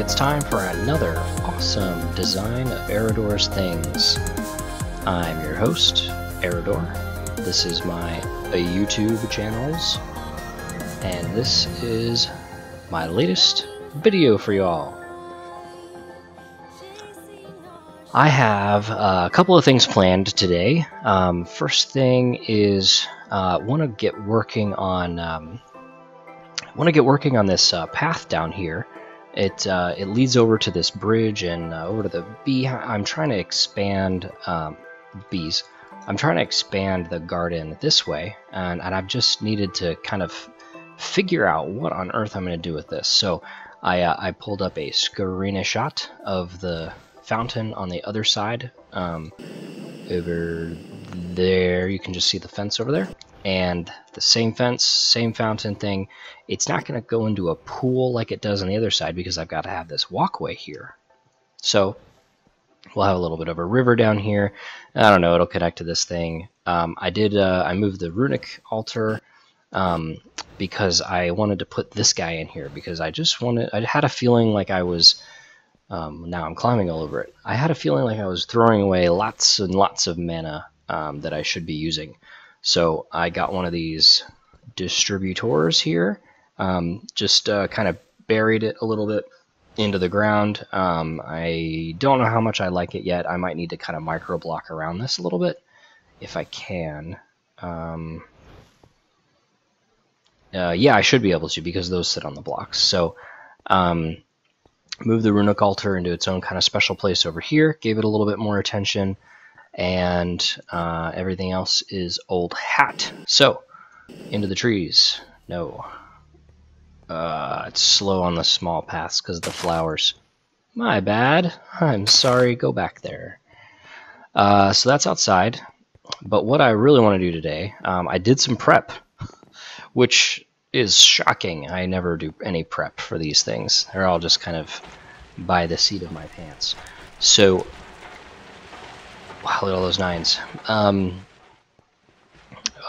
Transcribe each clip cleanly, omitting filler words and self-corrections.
it's time for another awesome design of Aeredor's things. I'm your host, Aeredor. This is my YouTube channels, and this is my latest video for y'all. I have a couple of things planned today. First thing is want to get working on this path down here. It leads over to this bridge and over to the bee. I'm trying to expand bees. I'm trying to expand the garden this way, and I've just needed to kind of figure out what on earth I'm going to do with this. So I pulled up a screenshot of the fountain on the other side. Over there, you can just see the fence over there. And the same fence, same fountain thing. It's not going to go into a pool like it does on the other side because I've got to have this walkway here. So we'll have a little bit of a river down here. I don't know, it'll connect to this thing. I moved the runic altar because I wanted to put this guy in here because I had a feeling like I was, now I'm climbing all over it. I had a feeling like I was throwing away lots and lots of mana that I should be using. So I got one of these distributors here, just kind of buried it a little bit into the ground. I don't know how much I like it yet. I might need to kind of micro block around this a little bit if I can. Yeah, I should be able to because those sit on the blocks. So move the runic altar into its own kind of special place over here, gave it a little bit more attention. And everything else is old hat. So, into the trees. No. It's slow on the small paths because of the flowers. My bad. I'm sorry. Go back there. So that's outside. But what I really want to do today, I did some prep, which is shocking. I never do any prep for these things. They're all just kind of by the seat of my pants. So, wow, look at all those nines.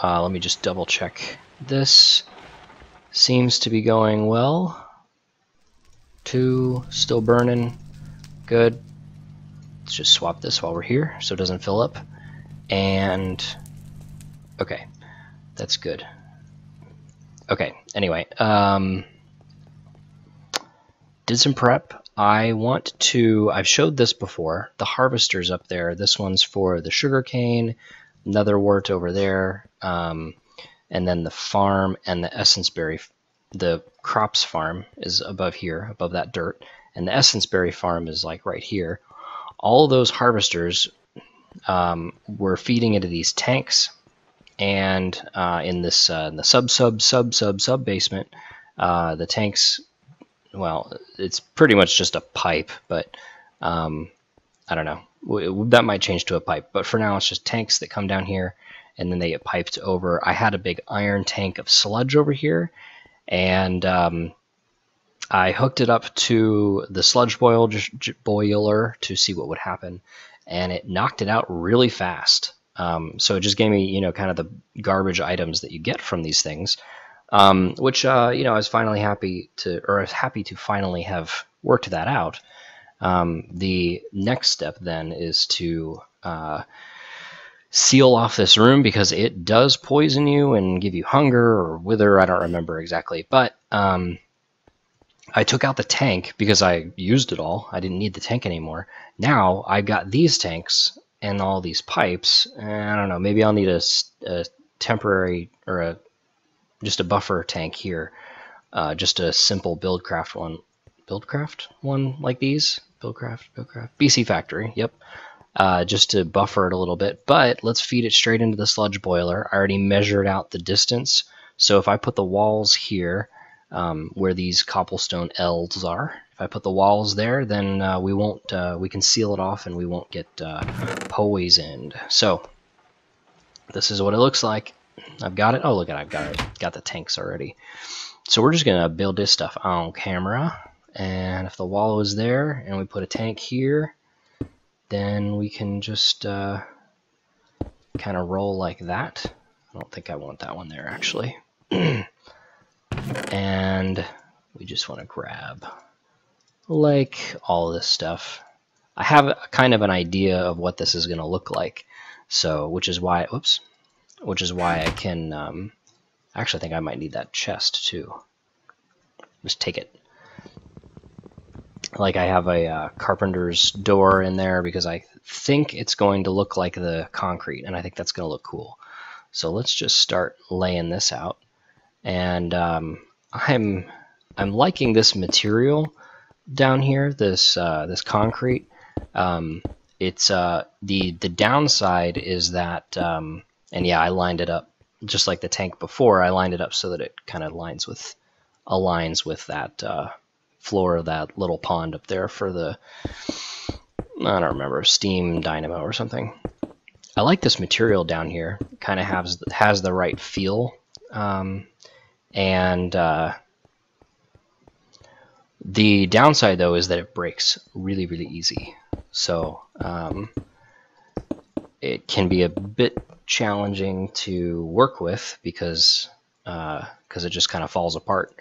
Let me just double check. This seems to be going well. 2 still burning. Good. Let's just swap this while we're here so it doesn't fill up. And okay, that's good. Okay, anyway, did some prep. I've showed this before, the harvesters up there. This one's for the sugarcane, netherwort over there, and then the farm and the essence berry. The crops farm is above here, above that dirt, and the essence berry farm is like right here. All of those harvesters were feeding into these tanks, and in this in the sub basement, the tanks. Well, it's pretty much just a pipe, but I don't know. That might change to a pipe, but for now it's just tanks that come down here and then they get piped over. I had a big iron tank of sludge over here, and I hooked it up to the sludge boiler to see what would happen, and it knocked it out really fast. So it just gave me, kind of the garbage items that you get from these things. Which I was finally happy to finally have worked that out. The next step then is to seal off this room because it does poison you and give you hunger or wither. I don't remember exactly, but I took out the tank because I used it all. I didn't need the tank anymore. Now I've got these tanks and all these pipes. And I don't know. Maybe I'll need a temporary or just a buffer tank here, just a simple buildcraft one like these, buildcraft, BC Factory, yep, just to buffer it a little bit. But let's feed it straight into the sludge boiler. I already measured out the distance, so if I put the walls here, where these cobblestone elves are, if I put the walls there, then we can seal it off and we won't get poisoned. So this is what it looks like. I've got it. Oh, look at it. I've got the tanks already. So we're just going to build this stuff on camera. And if the wall is there and we put a tank here, then we can just kind of roll like that. I don't think I want that one there, actually. And we just want to grab like all this stuff. I have kind of an idea of what this is going to look like, so which is why I can actually think I might need that chest too. Just take it. Like I have a carpenter's door in there because I think it's going to look like the concrete, and I think that's going to look cool. So let's just start laying this out. And I'm liking this material down here, this concrete. It's the downside is that, and yeah, I lined it up just like the tank before. I lined it up so that it kind of aligns with that floor of that little pond up there for the, I don't remember, steam dynamo or something. I like this material down here. Kind of has the right feel, and the downside though is that it breaks really, really easy. So it can be a bit challenging to work with because it just kind of falls apart.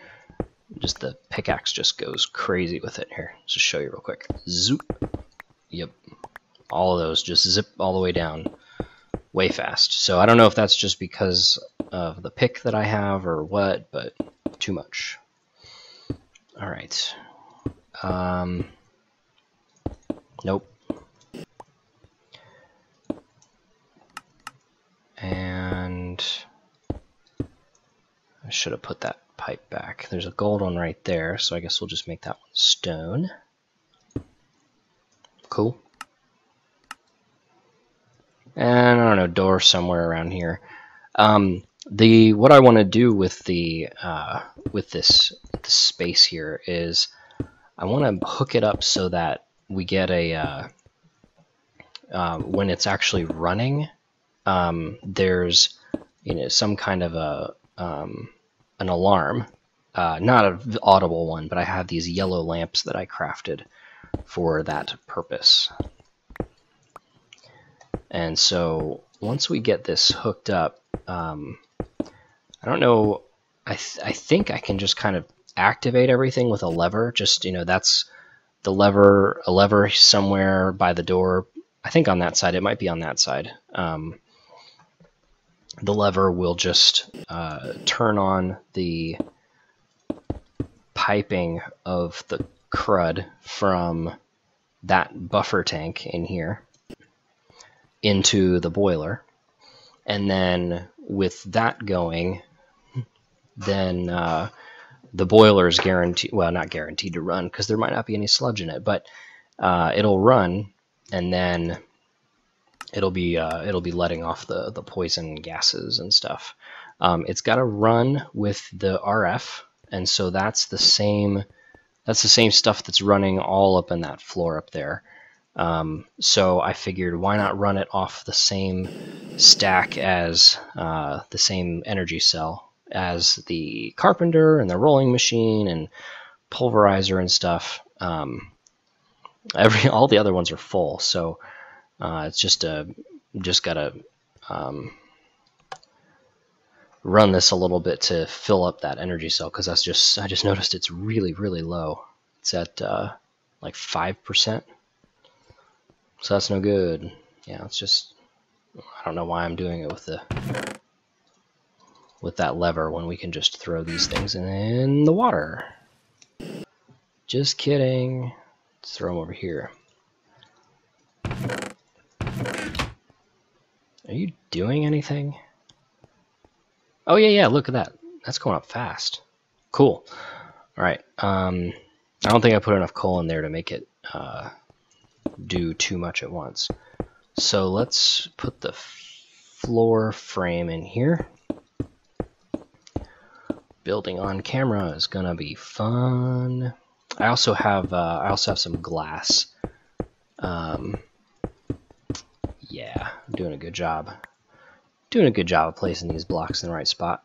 Just the pickaxe just goes crazy with it. Here, let's just show you real quick. Zoop. Yep. All of those just zip all the way down way fast. So I don't know if that's just because of the pick that I have or what, but too much. All right. Nope. And I should have put that pipe back. There's a gold one right there, so I guess we'll just make that one stone. Cool. And I don't know, door somewhere around here. What I want to do with this space here is I want to hook it up so that we get a when it's actually running, there's some kind of an alarm, not an audible one, but I have these yellow lamps that I crafted for that purpose. And so once we get this hooked up, I don't know, I think I can just kind of activate everything with a lever. Just, that's the lever, a lever somewhere by the door. I think on that side, it might be on that side. The lever will just turn on the piping of the crud from that buffer tank in here into the boiler. And then with that going, then the boiler is guaranteed, well, not guaranteed to run because there might not be any sludge in it, but it'll run, and then it'll be letting off the poison gases and stuff. It's got to run with the RF, and so that's the same stuff that's running all up in that floor up there. So I figured, why not run it off the same stack as the same energy cell as the carpenter and the rolling machine and pulverizer and stuff. All the other ones are full, so it's just gotta run this a little bit to fill up that energy cell, because I just noticed it's really, really low. It's at like 5%. So that's no good. Yeah, it's just, I don't know why I'm doing it with that lever when we can just throw these things in the water. Just kidding. Let's throw them over here. Are you doing anything? Oh yeah, look at that. That's going up fast. Cool. All right. I don't think I put enough coal in there to make it do too much at once. So let's put the floor frame in here. Building on camera is gonna be fun. I also have some glass. Yeah, I'm doing a good job. Doing a good job of placing these blocks in the right spot.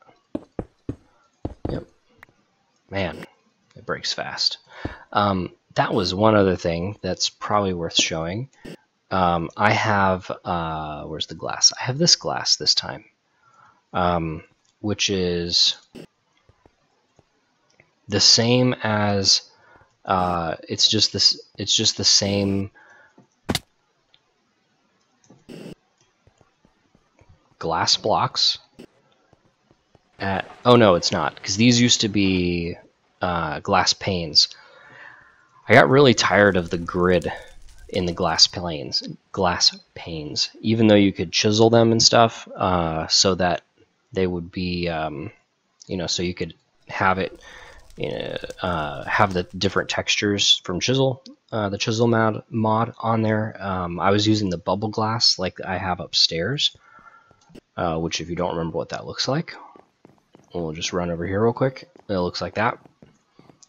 Yep. Man, it breaks fast. That was one other thing that's probably worth showing. I have, where's the glass? I have this glass this time, which is the same as It's just this. It's just the same glass blocks. Oh no, it's not, because these used to be glass panes. I got really tired of the grid in the glass panes, even though you could chisel them and stuff, so that they would be, so you could have it, have the different textures from the chisel mod on there. I was using the bubble glass like I have upstairs, which if you don't remember what that looks like, we'll just run over here real quick. It looks like that,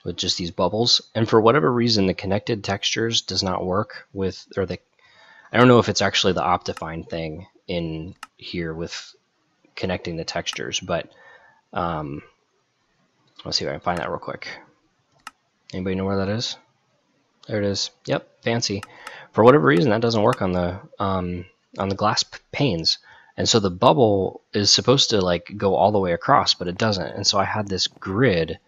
with just these bubbles. And for whatever reason, the connected textures does not work with, I don't know if it's actually the Optifine thing in here with connecting the textures, but let's see if I can find that real quick. Anybody know where that is? There it is. Yep, fancy. For whatever reason, that doesn't work on the glass panes. And so the bubble is supposed to like go all the way across, but it doesn't. And so I had this grid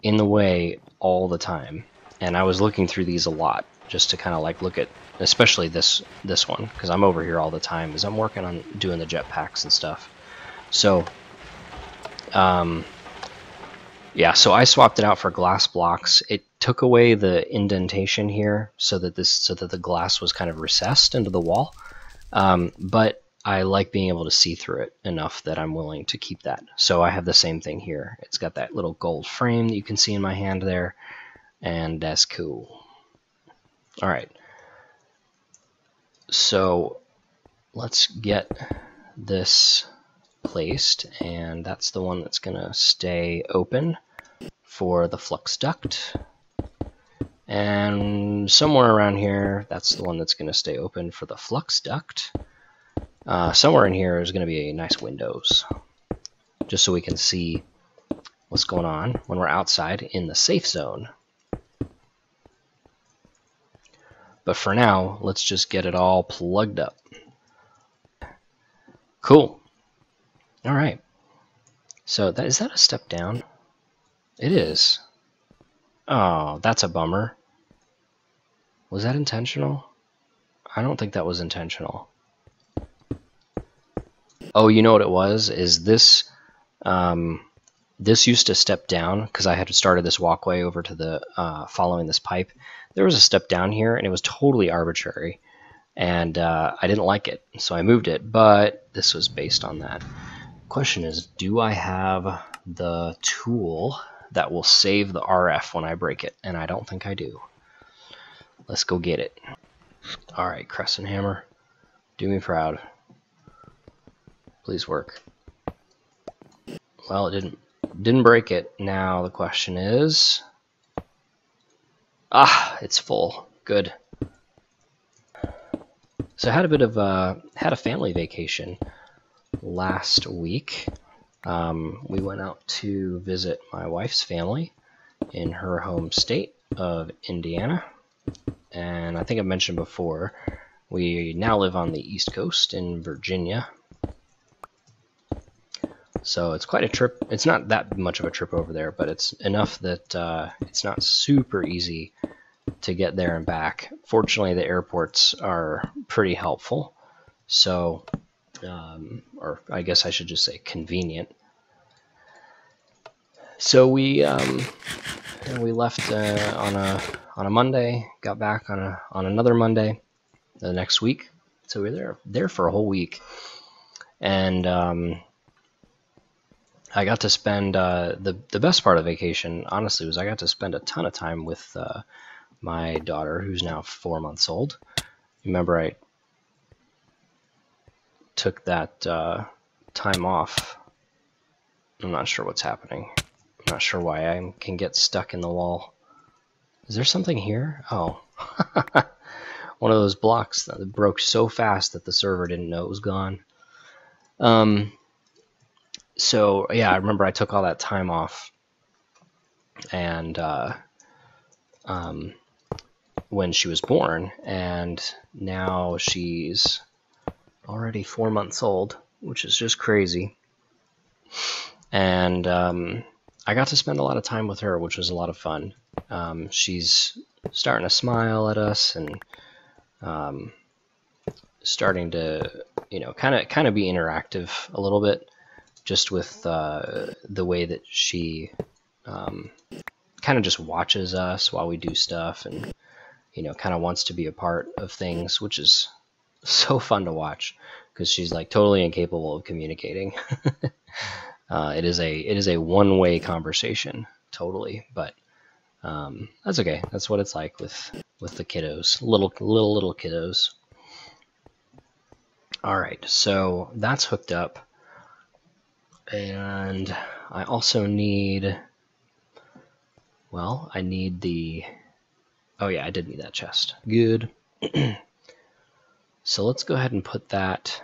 in the way all the time. And I was looking through these a lot just to kind of like look at, especially this one, because I'm over here all the time as I'm working on doing the jetpacks and stuff. So, yeah, so I swapped it out for glass blocks. It took away the indentation here so that the glass was kind of recessed into the wall. But I like being able to see through it enough that I'm willing to keep that. So I have the same thing here. It's got that little gold frame that you can see in my hand there, and that's cool. All right. So let's get this placed, and that's the one that's going to stay open for the flux duct. And somewhere around here, that's the one that's going to stay open for the flux duct. Somewhere in here is going to be a nice windows, just so we can see what's going on when we're outside in the safe zone. But for now, let's just get it all plugged up. Cool. All right. So is that a step down? It is. Oh, that's a bummer. Was that intentional? I don't think that was intentional. Oh, you know what it was? Is this, this used to step down because I had started this walkway over to the, following this pipe. There was a step down here and it was totally arbitrary. And I didn't like it, so I moved it, but this was based on that. Question is, do I have the tool that will save the RF when I break it? And I don't think I do. Let's go get it. All right, Crescent Hammer, do me proud. Please work. Well, it didn't break it. Now the question is, it's full. Good. So I had a bit of had a family vacation last week. We went out to visit my wife's family in her home state of Indiana, and I think I mentioned before, we now live on the East Coast in Virginia. So it's quite a trip. It's not that much of a trip over there, but it's enough that it's not super easy to get there and back. Fortunately, the airports are pretty helpful. So, or I guess I should just say convenient. So we left on a Monday, got back on another Monday the next week. So we were there for a whole week, and I got to spend the best part of vacation, honestly, was I got to spend a ton of time with my daughter, who's now 4 months old. Remember, I took that time off. I'm not sure what's happening. I'm not sure why I can get stuck in the wall. Is there something here? Oh, one of those blocks that broke so fast that the server didn't know it was gone. So yeah, I remember I took all that time off, and when she was born, and now she's already 4 months old, which is just crazy. And I got to spend a lot of time with her, which was a lot of fun. She's starting to smile at us and starting to, you know, kind of be interactive a little bit, just with the way that she kind of just watches us while we do stuff, and you know, kind of wants to be a part of things, which is so fun to watch because she's like totally incapable of communicating. It is a one-way conversation, totally, but that's okay. That's what it's like with the kiddos, little kiddos. All right, so that's hooked up, and I also need. Well, I need the. Oh yeah, I did need that chest. Good. So let's go ahead and put that.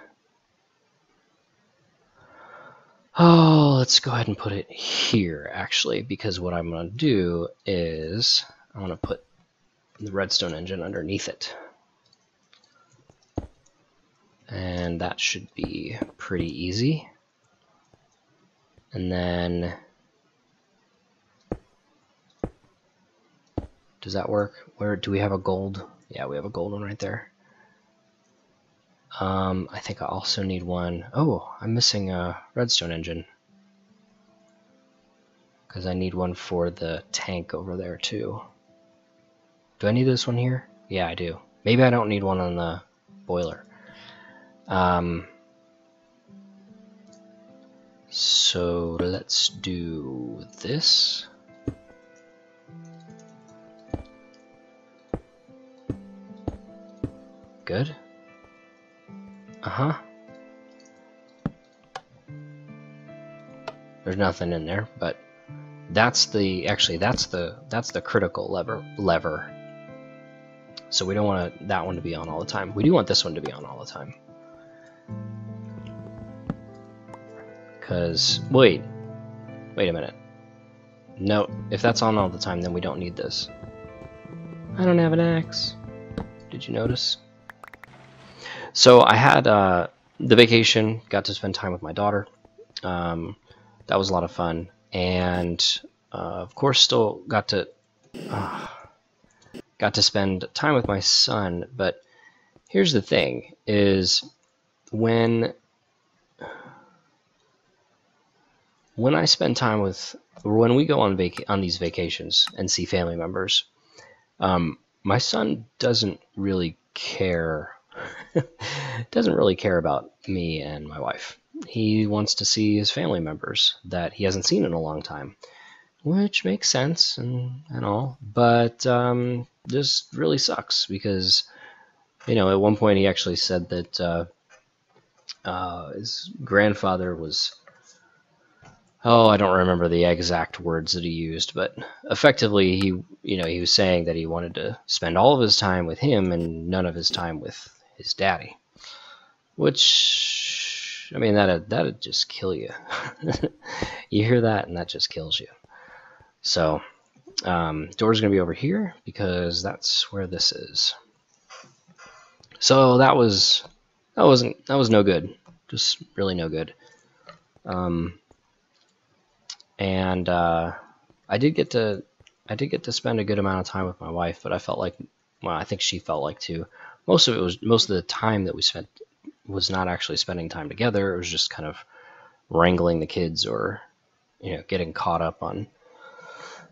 Oh, let's go ahead and put it here, actually, because what I'm going to do is I'm going to put the redstone engine underneath it. And that should be pretty easy. And then, does that work? Where do we have a gold? Yeah, we have a gold one right there. I think I also need one. Oh, I'm missing a redstone engine. Because I need one for the tank over there too. Do I need this one here? Yeah, I do. Maybe I don't need one on the boiler. So let's do this. Good. There's nothing in there, but that's the critical lever. So we don't want that one to be on all the time. We do want this one to be on all the time. Cause wait a minute. No, if that's on all the time, then we don't need this. I don't have an axe. Did you notice? So I had the vacation, got to spend time with my daughter. That was a lot of fun, and of course, still got to spend time with my son. But here's the thing: is when I spend time with, when we go on these vacations and see family members, my son doesn't really care. Doesn't really care about me and my wife. He wants to see his family members that he hasn't seen in a long time, which makes sense and all, but just really sucks because, you know, at one point he actually said that his grandfather was, oh, I don't remember the exact words that he used, but effectively he was saying that he wanted to spend all of his time with him and none of his time with his daddy, which, I mean, that'd just kill you. You hear that and that just kills you. So door's gonna be over here because that's where this is. So that was no good, just really no good. And I did get to spend a good amount of time with my wife, but I felt like, well, I think she felt like too. Most of the time that we spent was not actually spending time together. It was just kind of wrangling the kids or, you know, getting caught up on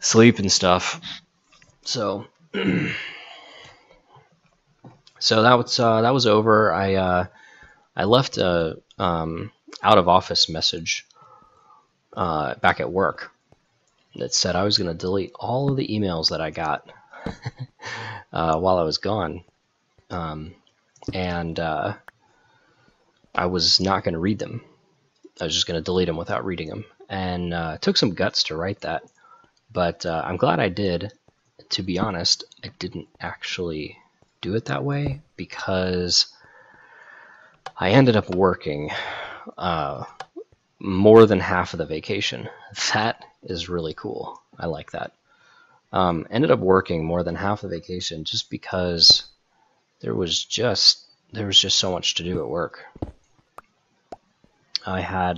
sleep and stuff. So so that was over. I left a out of office message back at work that said I was going to delete all of the emails that I got while I was gone. And I was not going to read them. I was just going to delete them without reading them. And it took some guts to write that. But I'm glad I did. To be honest, I didn't actually do it that way because I ended up working more than half of the vacation. That is really cool. I like that. Ended up working more than half the vacation just because there was just so much to do at work. I had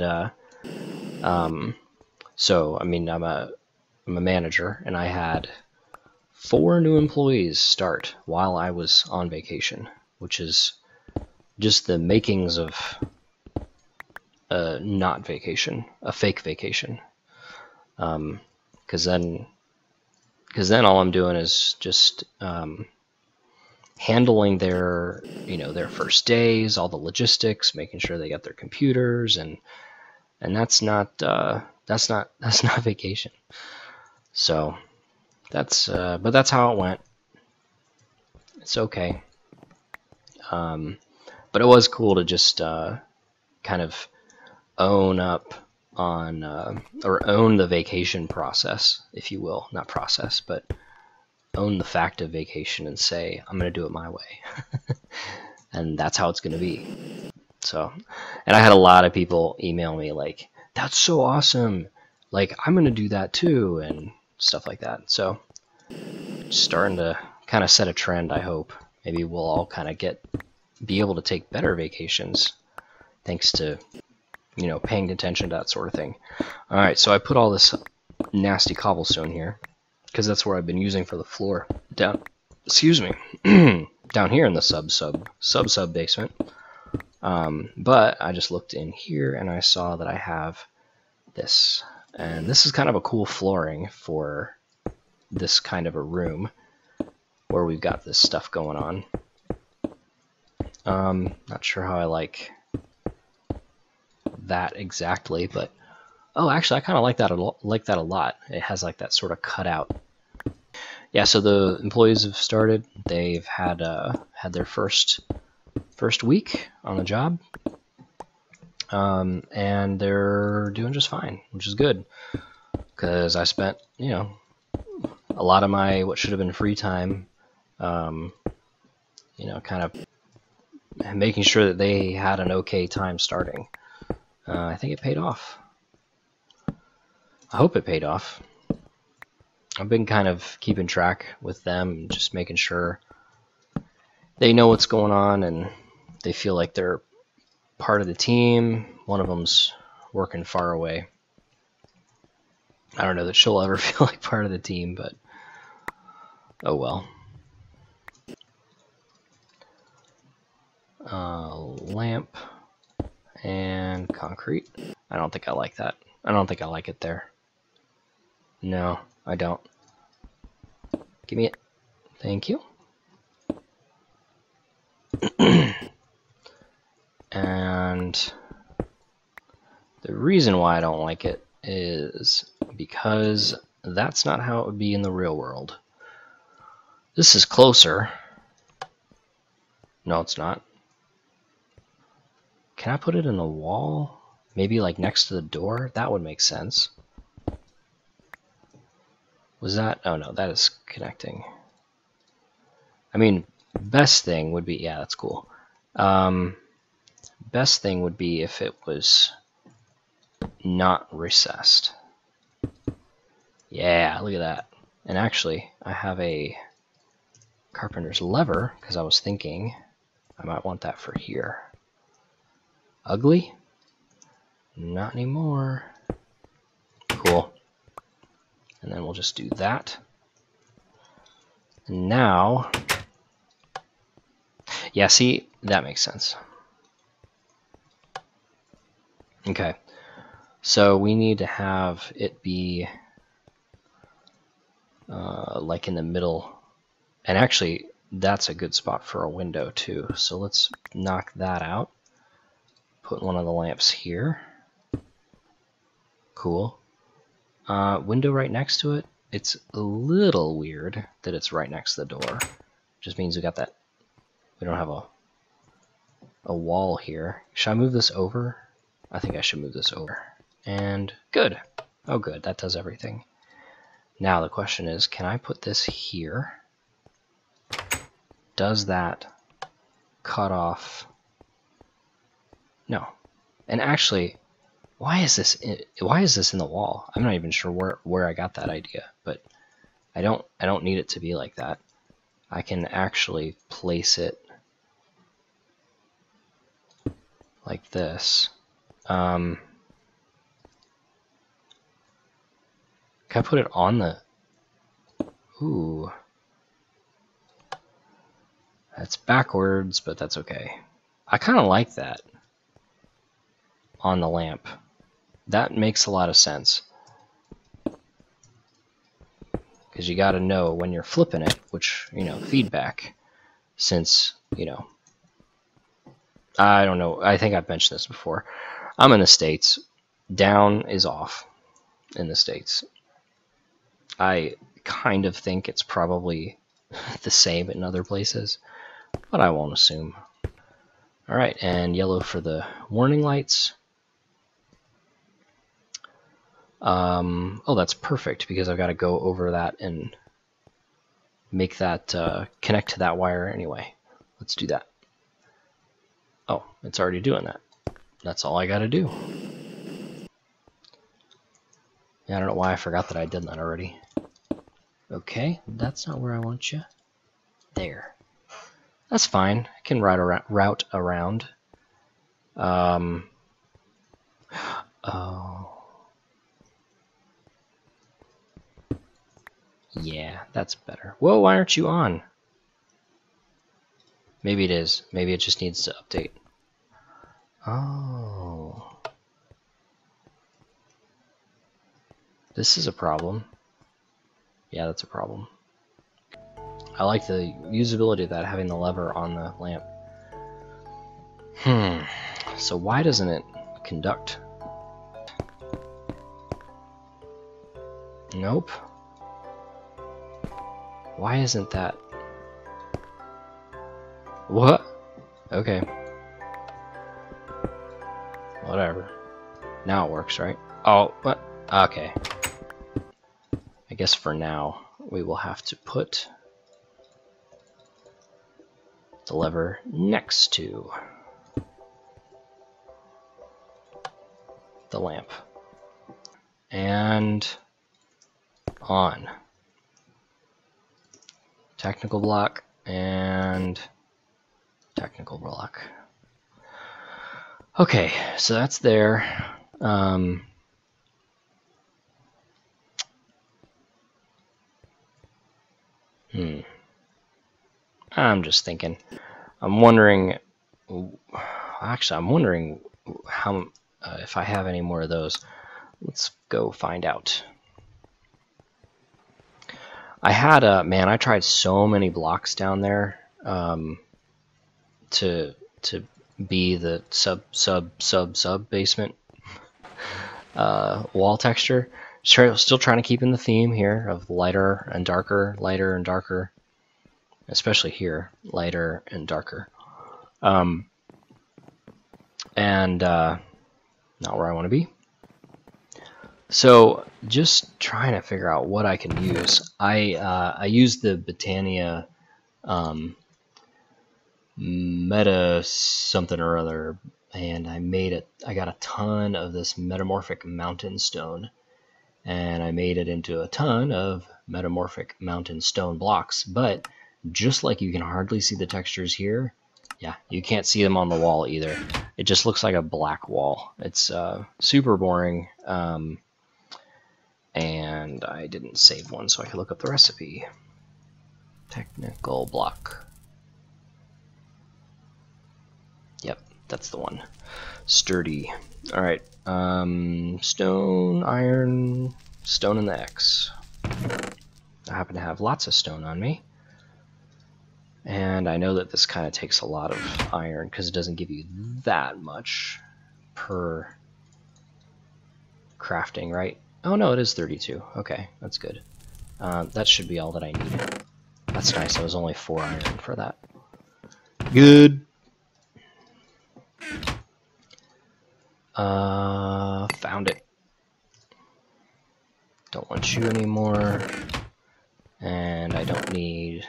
so I mean I'm a manager, and I had 4 new employees start while I was on vacation, which is just the makings of a not vacation, a fake vacation. Because then all I'm doing is just handling their their first days, all the logistics, making sure they got their computers, and that's not vacation. So but that's how it went. It's okay. But it was cool to just kind of own up on or own the vacation process, if you will. Not process, but own the fact of vacation and say, I'm going to do it my way. And that's how it's going to be. So, and I had a lot of people email me like, that's so awesome. Like, I'm going to do that too, and stuff like that. So, starting to kind of set a trend, I hope. Maybe we'll all kind of be able to take better vacations thanks to, paying attention to that sort of thing. All right, so I put all this nasty cobblestone here because that's where I've been using for the floor down. Excuse me, down here in the sub basement. But I just looked in here and I saw that I have this, and this is kind of a cool flooring for this kind of a room where we've got this stuff going on. Not sure how I like that exactly, but oh, actually I kind of like that a lot. It has like that sort of cutout. Yeah, so the employees have started. They've had their first week on the job, and they're doing just fine, which is good because I spent a lot of my what should have been free time kind of making sure that they had an okay time starting. I think it paid off. I hope it paid off. I've been kind of keeping track with them, just making sure they know what's going on and they feel like they're part of the team. One of them's working far away. I don't know that she'll ever feel like part of the team, but oh well. Lamp and concrete. I don't think I like that. I don't think I like it there. No, I don't. Give me it. Thank you. And the reason why I don't like it is because that's not how it would be in the real world. This is closer. No, it's not. Can I put it in the wall? Maybe like next to the door? That would make sense. Was that? Oh no, that is connecting. I mean, best thing would be, yeah, that's cool. Best thing would be if it was not recessed. Yeah, look at that. And actually, I have a carpenter's lever because I was thinking I might want that for here. Ugly? Not anymore. Cool. And then we'll just do that. And now, yeah, see, that makes sense. Okay, so we need to have it be like in the middle, and actually that's a good spot for a window too. So let's knock that out. Put one of the lamps here. Cool. Window right next to it. It's a little weird that it's right next to the door. Just means we got that. We don't have a wall here. Should I move this over? I think I should move this over. And good. Oh good, that does everything. Now the question is, can I put this here? Does that cut off? No. And actually, why is this in the wall? I'm not even sure where I got that idea, but I don't need it to be like that. I can actually place it like this. Can I put it on the... Ooh, That's backwards, but that's okay. I kind of like that on the lamp. That makes a lot of sense. Because you got to know when you're flipping it, which, you know, feedback, since, you know, I don't know, I think I've mentioned this before. I'm in the States. Down is off in the States. I kind of think it's probably the same in other places, but I won't assume. Alright, and yellow for the warning lights. Oh, that's perfect, because I've got to go over that and make that connect to that wire anyway. Let's do that. Oh, it's already doing that. That's all I got to do. Yeah, I don't know why I forgot that I did that already. Okay, that's not where I want you. There. That's fine. I can route around. Oh. Yeah, that's better. Whoa, why aren't you on? Maybe it is. Maybe it just needs to update. Oh. This is a problem. Yeah, that's a problem. I like the usability of that, having the lever on the lamp. So why doesn't it conduct? Nope. Why isn't that? What? Okay. Whatever. Now it works, right? Oh, what? Okay. I guess for now, we will have to put the lever next to the lamp. And on. Technical block and technical block. Okay, so that's there. I'm just thinking. I'm wondering. Actually, I'm wondering how if I have any more of those. Let's go find out. I had man, I tried so many blocks down there to be the sub basement wall texture. Still trying to keep in the theme here of lighter and darker, especially here, lighter and darker. And not where I want to be. So just trying to figure out what I can use. I used the Britannia meta something or other, and I made it. I got a ton of this metamorphic mountain stone, and I made it into a ton of metamorphic mountain stone blocks. But just like you can hardly see the textures here, yeah, you can't see them on the wall either. It just looks like a black wall. It's super boring. And I didn't save one so I could look up the recipe. Technical block. Yep, that's the one. Sturdy. Alright. Stone, iron, stone, and the X. I happen to have lots of stone on me. And I know that this kind of takes a lot of iron because it doesn't give you that much per crafting, right? Oh no, it is 32. Okay, that's good. That should be all that I need. That's nice. I was only 4 iron for that. Good. Found it. Don't want you anymore. And I don't need...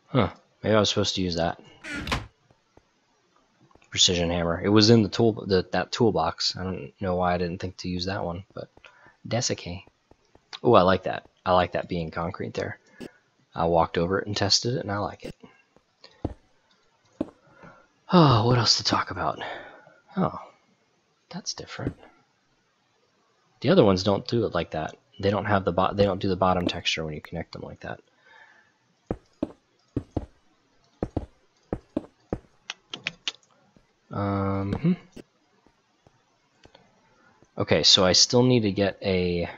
Huh. Maybe I was supposed to use that. Precision hammer. It was in the that toolbox. I don't know why I didn't think to use that one, but that's okay. Oh, I like that. I like that being concrete there. I walked over it and tested it, and I like it. Oh, what else to talk about? Oh, that's different. The other ones don't do it like that. They don't have the they don't do the bottom texture when you connect them like that. Okay, so I still need to get a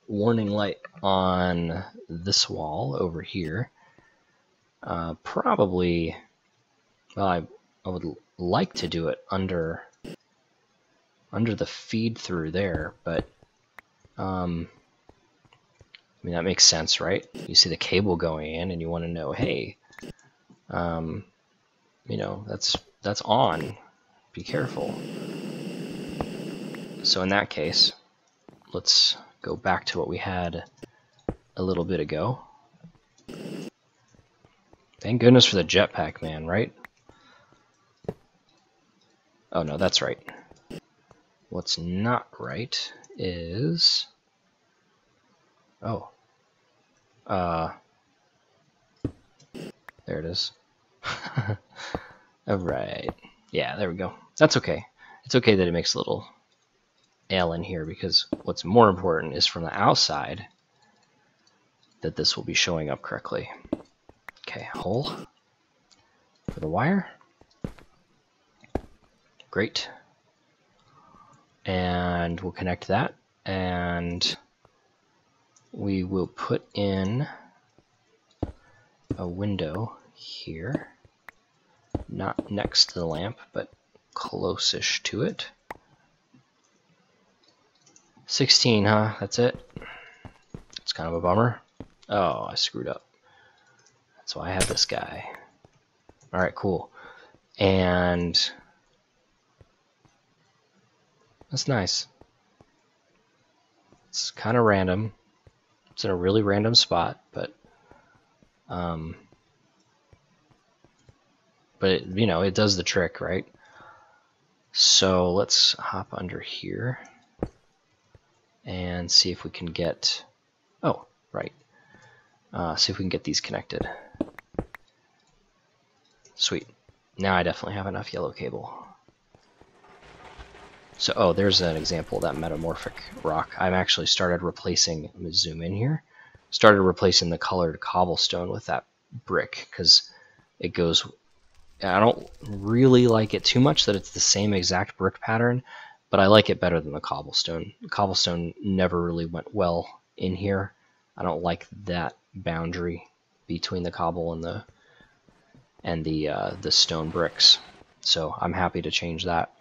warning light on this wall over here. Probably, well, I would like to do it under the feed through there, but I mean, that makes sense, right? You see the cable going in and you want to know, hey, you know, that's on. Be careful. So in that case, let's go back to what we had a little bit ago. Thank goodness for the jetpack, man, right? Oh no, that's right. What's not right is... Oh. There it is. Alright. Yeah, there we go. That's okay. It's okay that it makes a little L in here, because what's more important is from the outside that this will be showing up correctly. Okay, hole for the wire. Great. And we'll connect that, and we will put in a window here, not next to the lamp, but close-ish to it. 16, huh? That's it? It's kind of a bummer. Oh, I screwed up. That's why I have this guy. Alright, cool. And that's nice. It's kind of random. It's in a really random spot, but it, you know, it does the trick, right? So let's hop under here and see if we can get, oh, right. See if we can get these connected. Sweet. Now I definitely have enough yellow cable. So, oh, there's an example of that metamorphic rock. I've actually started replacing, let me zoom in here, started replacing the colored cobblestone with that brick, because it goes, I don't really like it too much that it's the same exact brick pattern, but I like it better than the cobblestone. The cobblestone never really went well in here. I don't like that boundary between the cobble and the stone bricks. So I'm happy to change that.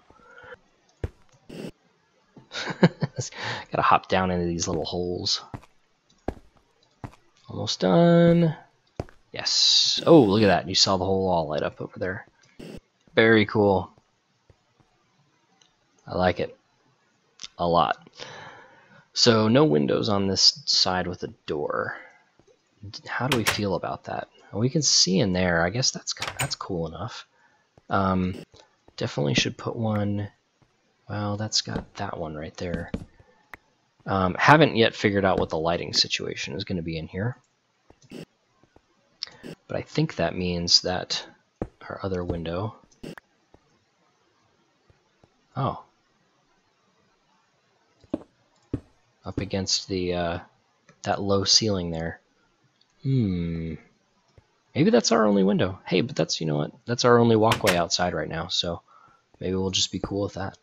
Gotta hop down into these little holes. Almost done. Yes. Oh, look at that. You saw the whole wall light up over there. Very cool. I like it a lot. So no windows on this side with a door. How do we feel about that? We can see in there. I guess that's cool enough. Definitely should put one. Well, that's got that one right there. Haven't yet figured out what the lighting situation is going to be in here. But I think that means that our other window... Oh. Up against the that low ceiling there. Maybe that's our only window. Hey, but that's, you know what? That's our only walkway outside right now, so maybe we'll just be cool with that.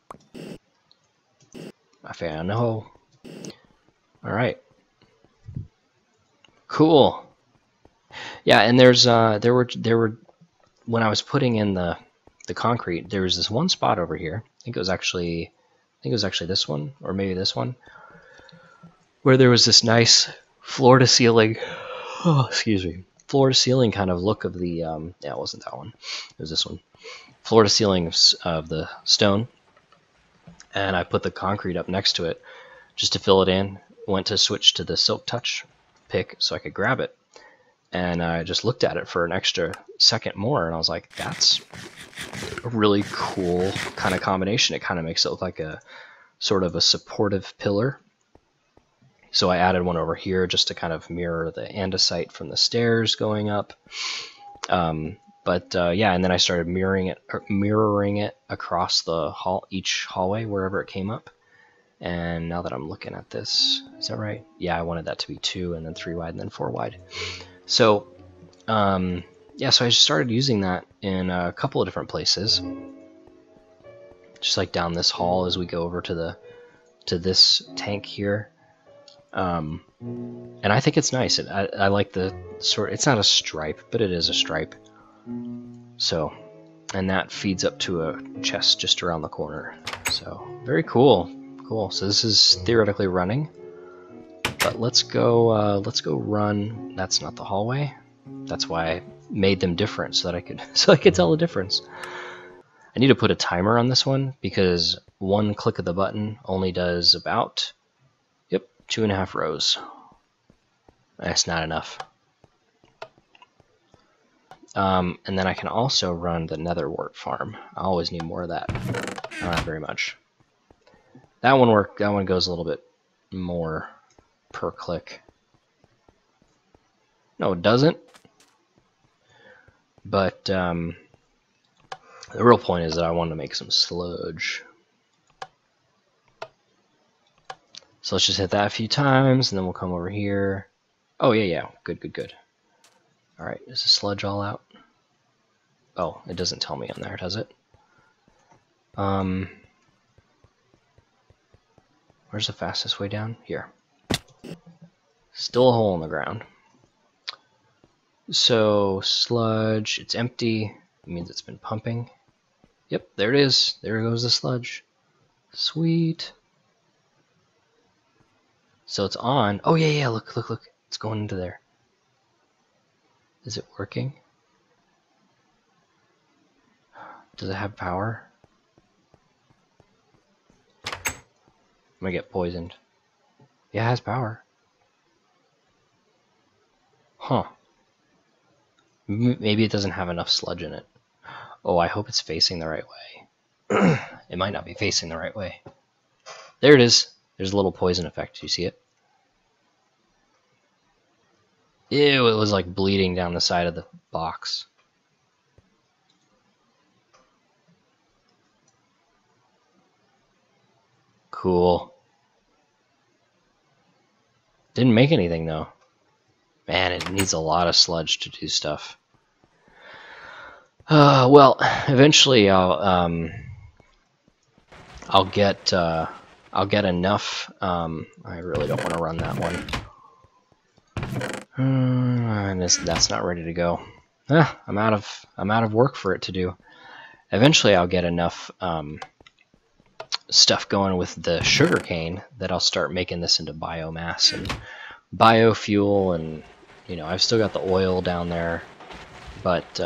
I found a hole. Alright. Cool. Yeah, and there's there were when I was putting in the concrete, there was this one spot over here. I think it was actually this one, or maybe this one, where there was this nice floor to ceiling, oh, excuse me, floor to ceiling kind of look of the yeah, it wasn't that one, it was this one, floor to ceiling of the stone, and I put the concrete up next to it just to fill it in. Went to switch to the silk touch pick so I could grab it, and I just looked at it for an extra second more, and I was like, that's a really cool kind of combination. It kind of makes it look like a sort of a supportive pillar. So I added one over here just to kind of mirror the andesite from the stairs going up. Yeah, and then I started mirroring it across the each hallway wherever it came up. And now that I'm looking at this, is that right? Yeah, I wanted that to be 2 and then 3 wide and then 4 wide. So yeah, so I just started using that in a couple of different places. just like down this hall as we go over to this tank here. And I think it's nice. I like the sort. It's not a stripe, but it is a stripe. So, and that feeds up to a chest just around the corner. So very cool. Cool. So this is theoretically running, but let's go run. That's not the hallway. That's why I made them different, so that I could tell the difference. I need to put a timer on this one because one click of the button only does about 2.5 rows. That's not enough. And then I can also run the nether wart farm. I always need more of that. Not very much. That one goes a little bit more per click. No, it doesn't. But the real point is that I want to make some sludge. So let's just hit that a few times, and then we'll come over here. Oh, yeah. Good. Alright, is the sludge all out? Oh, it doesn't tell me on there, does it? Where's the fastest way down? Here. Still a hole in the ground. So, sludge, it's empty. It means it's been pumping. Yep, there it is. There goes the sludge. Sweet. So it's on. Oh, yeah, look. It's going into there. Is it working? Does it have power? I'm gonna get poisoned. Yeah, it has power. Huh. Maybe it doesn't have enough sludge in it. Oh, I hope it's facing the right way. It might not be facing the right way. There it is. There's a little poison effect. Do you see it? Ew, it was like bleeding down the side of the box. Cool. Didn't make anything though. Man, it needs a lot of sludge to do stuff. Well, eventually I'll get enough. I really don't want to run that one. And that's not ready to go. I'm out of work for it to do. Eventually, I'll get enough stuff going with the sugarcane that I'll start making this into biomass and biofuel, and I've still got the oil down there, but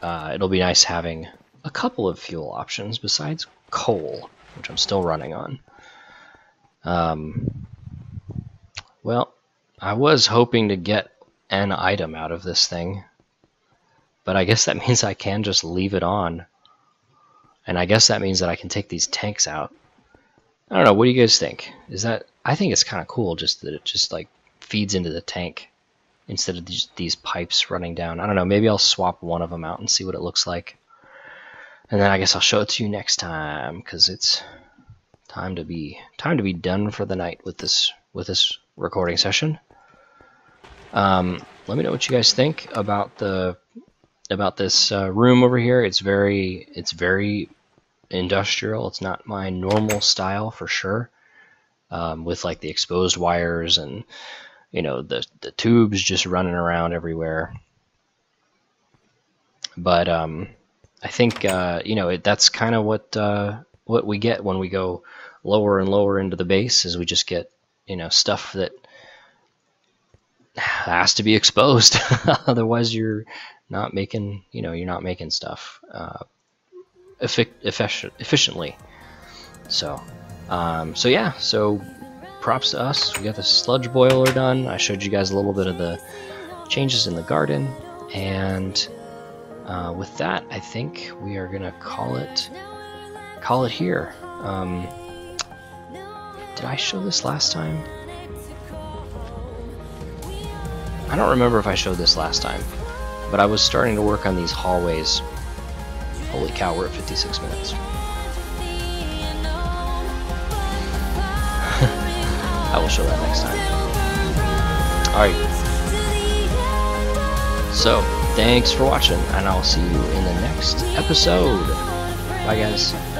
it'll be nice having a couple of fuel options besides coal, which I'm still running on. Well, I was hoping to get an item out of this thing, but I guess that means I can just leave it on, and I guess that means that I can take these tanks out. I don't know, what do you guys think? I think it's kind of cool just that it just like feeds into the tank instead of these pipes running down. I don't know, maybe I'll swap one of them out and see what it looks like. And then I guess I'll show it to you next time, because it's time to be done for the night with this recording session. Let me know what you guys think about this room over here. It's very industrial. It's not my normal style for sure. With like the exposed wires and the tubes just running around everywhere. But I think that's kind of what we get when we go lower and lower into the base, is we just get stuff that has to be exposed. Otherwise you're not making stuff efficiently. So props to us. We got the sludge boiler done. I showed you guys a little bit of the changes in the garden, and with that, I think we are gonna call it here. Did I show this last time? I don't remember if I showed this last time, but I was starting to work on these hallways. Holy cow, we're at 56 minutes. I will show that next time. Alright. So, thanks for watching, and I'll see you in the next episode. Bye, guys.